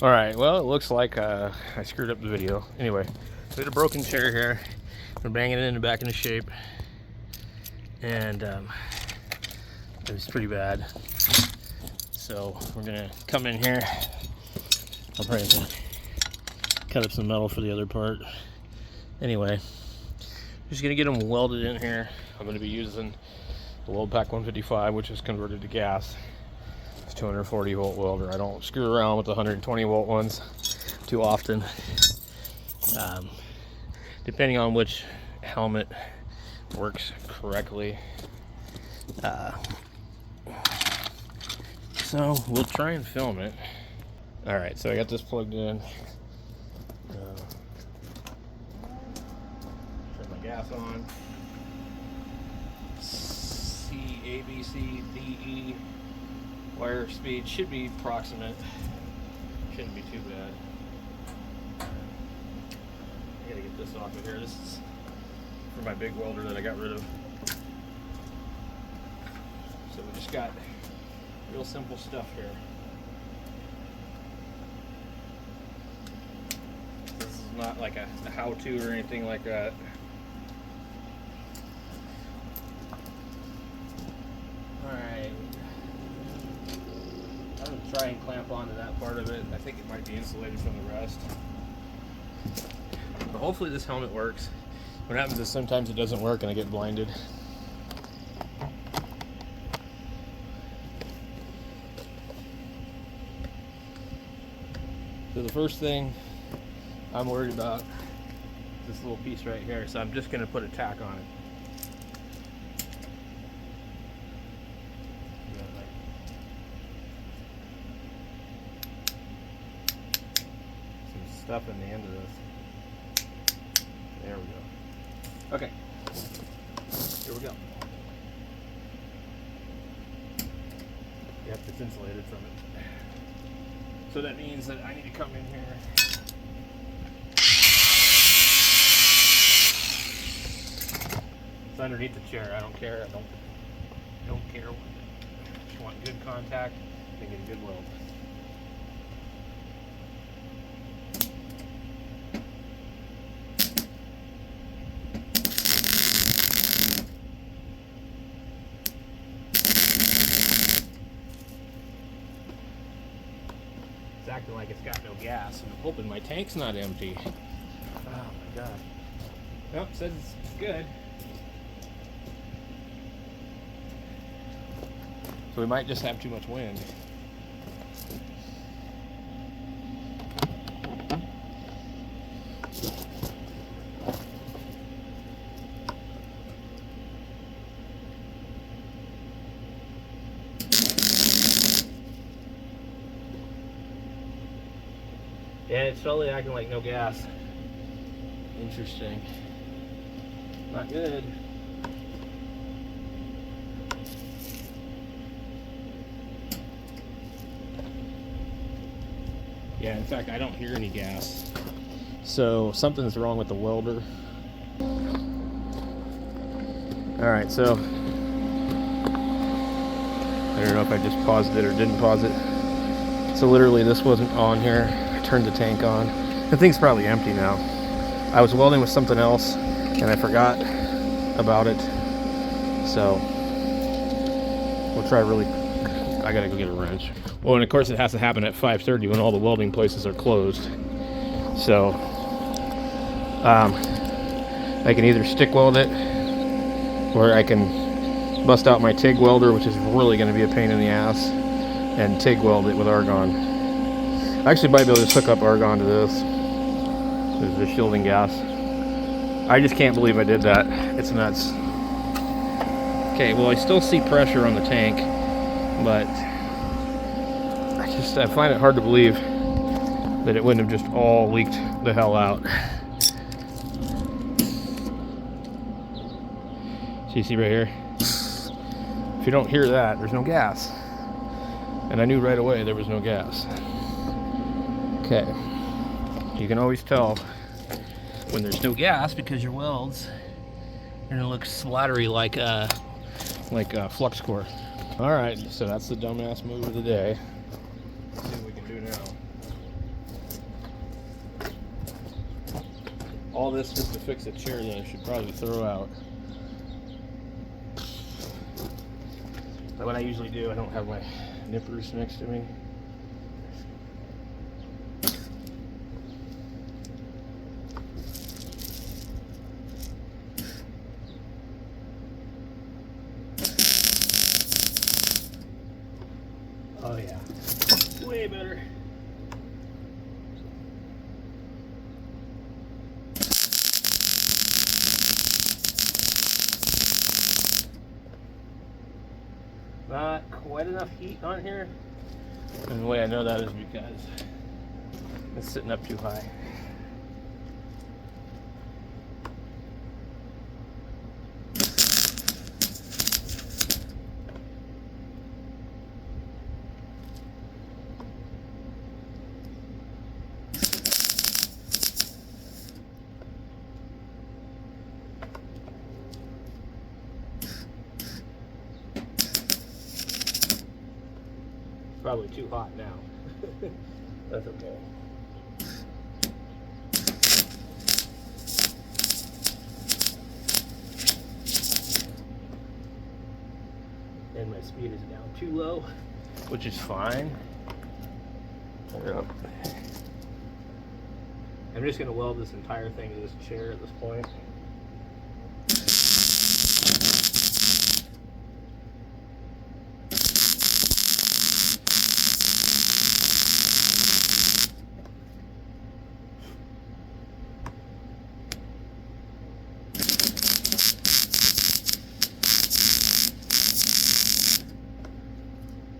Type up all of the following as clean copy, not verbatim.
All right, well, it looks like I screwed up the video. Anyway, we had a broken chair here. We're banging it into back into shape, and it was pretty bad. So we're gonna come in here. I'll probably have to cut up some metal for the other part. Anyway, just gonna get them welded in here. I'm gonna be using the Weld Pack 155, which is converted to gas. 240 volt welder. I don't screw around with the 120 volt ones too often. Depending on which helmet works correctly. So we'll try and film it. All right, so I got this plugged in. Turn my gas on. C, A, B, C, D, E. Wire speed should be approximate. Shouldn't be too bad. I gotta get this off of here. This is for my big welder that I got rid of. So we just got real simple stuff here. This is not like a how-to or anything like that. Alright. I'm going to try and clamp onto that part of it. I think it might be insulated from the rest. But hopefully this helmet works. What happens is sometimes it doesn't work and I get blinded. So the first thing I'm worried about is this little piece right here. So I'm just going to put a tack on it. Stuff in the end of this. There we go. Okay. Here we go. Yep, it's insulated from it. So that means that I need to come in here. It's underneath the chair. I don't care. I don't care what. If you want good contact, then get a good weld. Acting like it's got no gas, and I'm hoping my tank's not empty. Oh my god. Nope, says it's good. So we might just have too much wind. Yeah, it's totally acting like no gas. Interesting. Not good. Yeah, in fact, I don't hear any gas. So something's wrong with the welder. Alright, so I don't know if I just paused it or didn't pause it. So literally this wasn't on here. Turned the tank on. The thing's probably empty now. I was welding with something else and I forgot about it. So we'll try really. I gotta go get a wrench. Well, and of course it has to happen at 5:30 when all the welding places are closed. So I can either stick weld it or I can bust out my TIG welder, which is really going to be a pain in the ass, and TIG weld it with argon. I actually might be able to hook up argon to this. There's the shielding gas. I just can't believe I did that. It's nuts. Okay, well I still see pressure on the tank, but I find it hard to believe that it wouldn't have just all leaked the hell out. So you see right here? If you don't hear that, there's no gas. And I knew right away there was no gas. Okay, you can always tell when there's no gas because your welds are gonna look splattery like flux core. All right, so that's the dumbass move of the day. Let's see what we can do now. all this just to fix a chair that I should probably throw out. But what I usually do, I don't have my nippers next to me. Oh yeah, way better. Not quite enough heat on here. And the way I know that is because it's sitting up too high. Probably too hot now. That's okay. And my speed is down too low, which is fine. Yep. I'm just going to weld this entire thing to this chair at this point.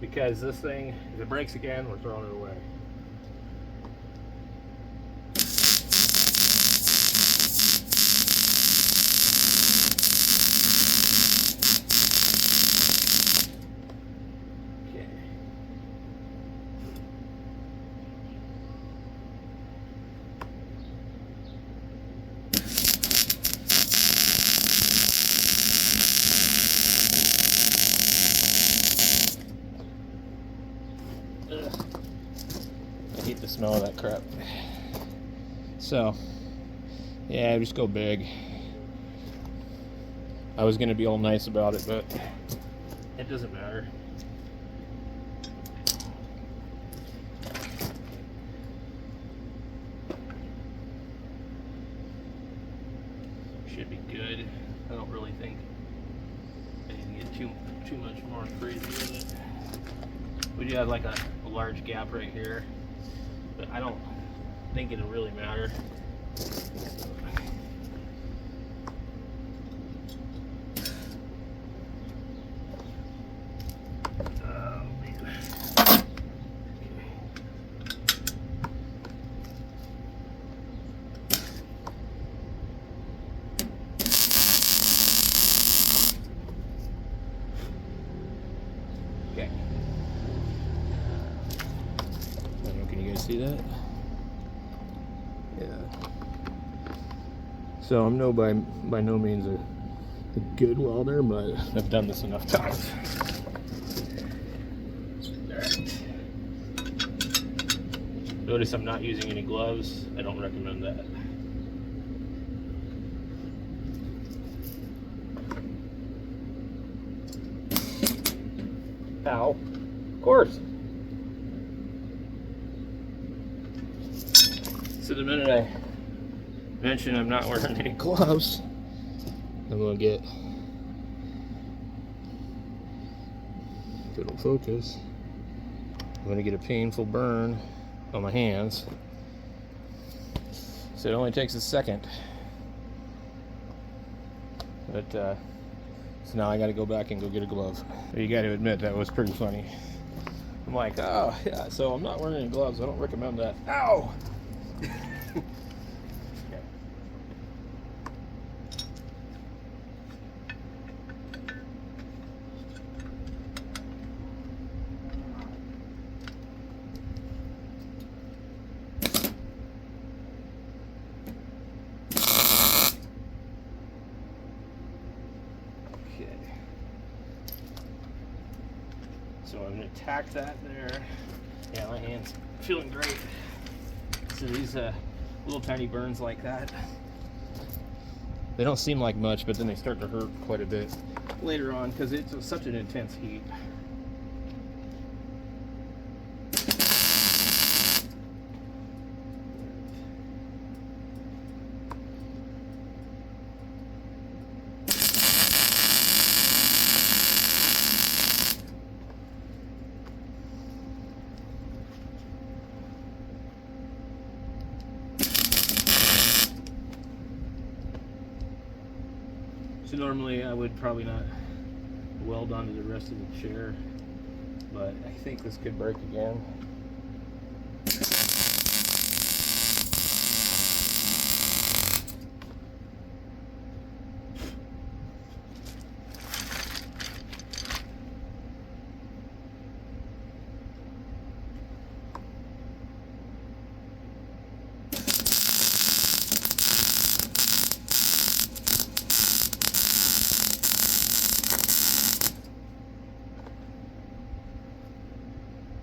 Because this thing, if it breaks again, we're throwing it away. Okay. I hate the smell of that crap. So, yeah, just go big. I was gonna be all nice about it, but it doesn't matter. Should be good. I don't really think I need to get too much more crazy with it. We do have like a large gap right here, but I don't think it'll really matter. Oh man. Okay. Can you guys see that? Yeah. So I'm by no means a good welder, but I've done this enough times. Alright. Notice I'm not using any gloves. I don't recommend that. Ow. Of course. So the minute I mention I'm not wearing any gloves, I'm going to get, if it'll focus, I'm going to get a painful burn on my hands. So it only takes a second. But, so now I got to go back and go get a glove. You got to admit that was pretty funny. I'm like, oh yeah, so I'm not wearing any gloves. I don't recommend that. Ow! So I'm going to tack that there. Yeah, my hand's feeling great. So these little tiny burns like that They don't seem like much, but then they start to hurt quite a bit later on because it's such an intense heat. So normally I would probably not weld onto the rest of the chair, but I think this could break again.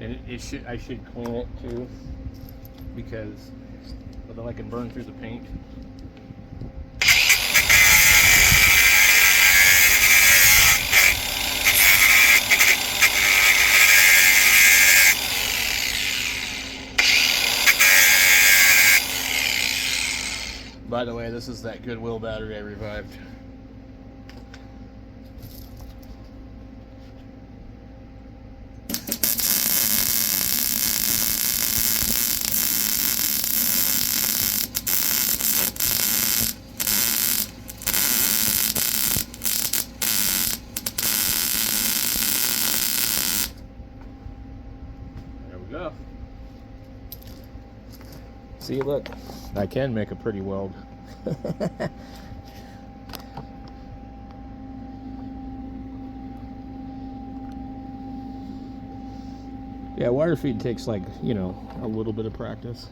And I should clean it too, because otherwise I can burn through the paint. By the way, this is that Goodwill battery I revived. Go. See, look, I can make a pretty weld. Yeah, wire feed takes, like, you know, a little bit of practice.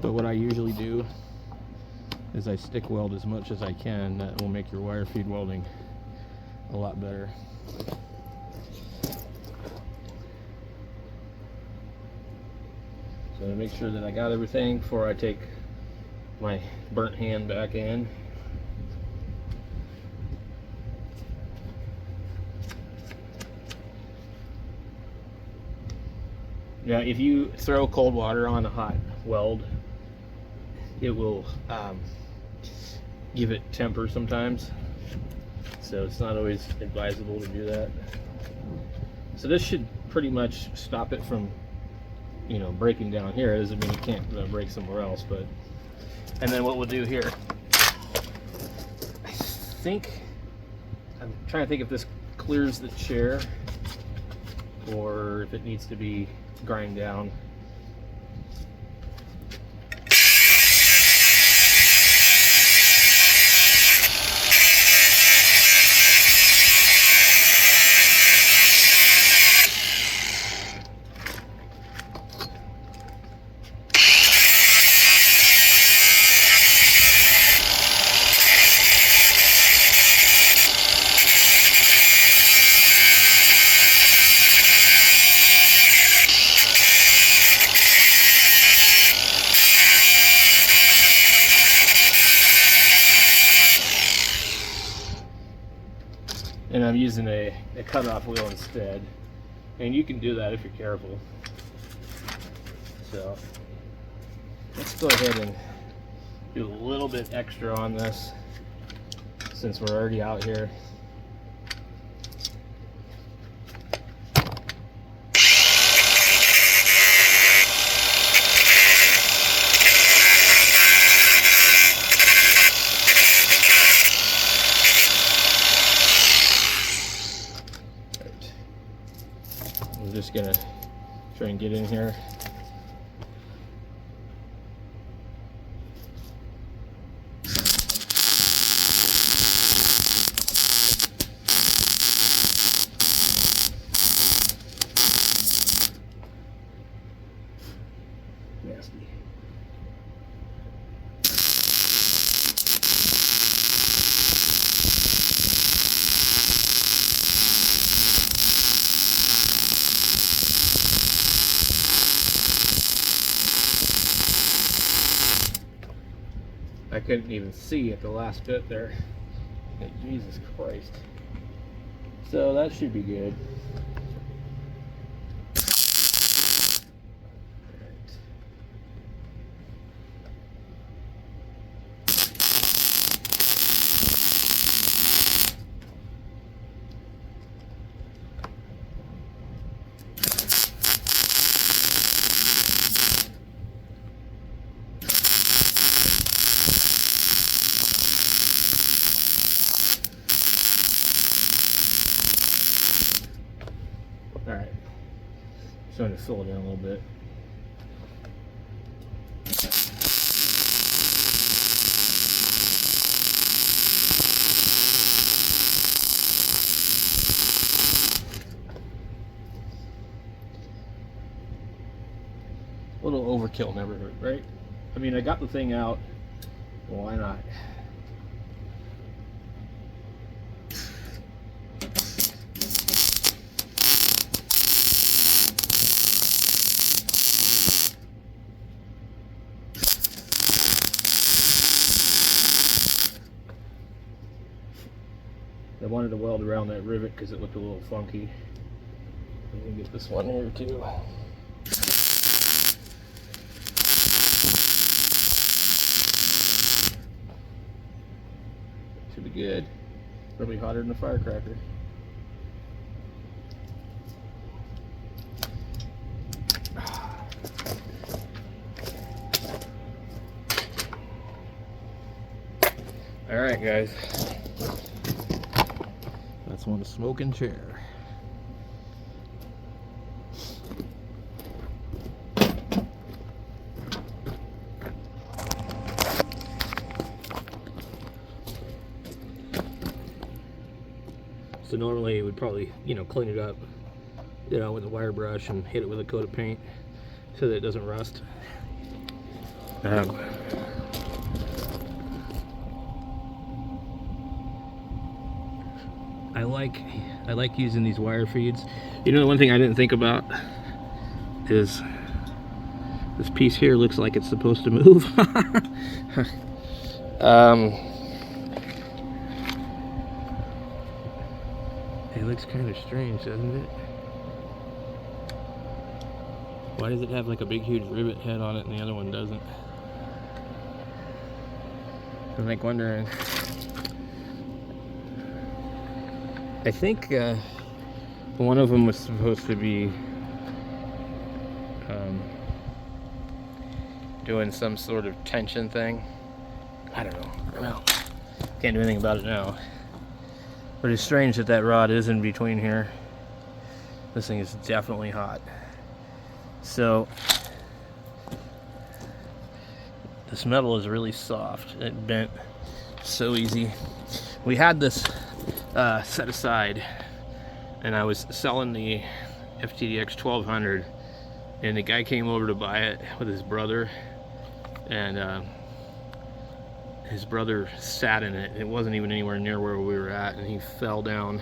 But what I usually do is I stick weld as much as I can. That will make your wire feed welding a lot better. So to make sure that I got everything before I take my burnt hand back in. Now, if you throw cold water on a hot weld, it will give it temper sometimes. So it's not always advisable to do that. So this should pretty much stop it from, you know, breaking down here. It doesn't mean it can't break somewhere else, but. And then what we'll do here, I think, I'm trying to think if this clears the chair or if it needs to be grind down. And I'm using a cutoff wheel instead. And you can do that if you're careful. So let's go ahead and do a little bit extra on this since we're already out here. I'm just gonna try and get in here. Nasty. I couldn't even see at the last bit there. Jesus Christ. So that should be good. Alright, starting to fill it in a little bit. A little overkill never hurt, right? I mean, I got the thing out, well, why not? I wanted to weld around that rivet because it looked a little funky. Let me get this one here too. Should be good. Probably hotter than a firecracker. Alright guys. That's one smoking chair. So normally you would probably, clean it up, with a wire brush and hit it with a coat of paint so that it doesn't rust. I like using these wire feeds. The one thing I didn't think about is this piece here looks like it's supposed to move. It looks kind of strange, doesn't it? Why does it have like a big huge rivet head on it and the other one doesn't? I'm like wondering. I think one of them was supposed to be doing some sort of tension thing. I don't know. Well, can't do anything about it now. But it's strange that that rod is in between here. This thing is definitely hot. So this metal is really soft. It bent so easy. We had this set aside, and I was selling the FTDX 1200, and the guy came over to buy it with his brother, and his brother sat in it. It wasn't even anywhere near where we were at, and he fell down,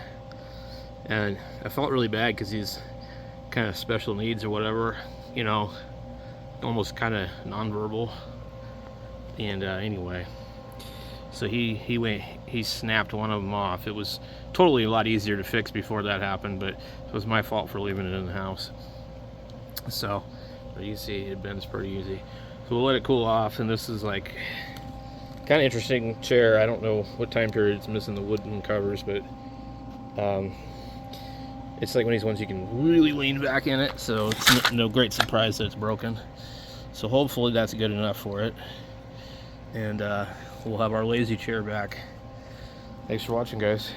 and I felt really bad because he's kind of special needs or whatever, almost kind of nonverbal. And anyway, so he snapped one of them off. It was totally a lot easier to fix before that happened, but it was my fault for leaving it in the house. So you see it bends pretty easy. So we'll let it cool off, and this is like kind of interesting chair. I don't know what time period it's missing the wooden covers, but it's like one of these ones you can really lean back in it, so it's no great surprise that it's broken. So hopefully that's good enough for it, and we'll have our lazy chair back. Thanks for watching, guys.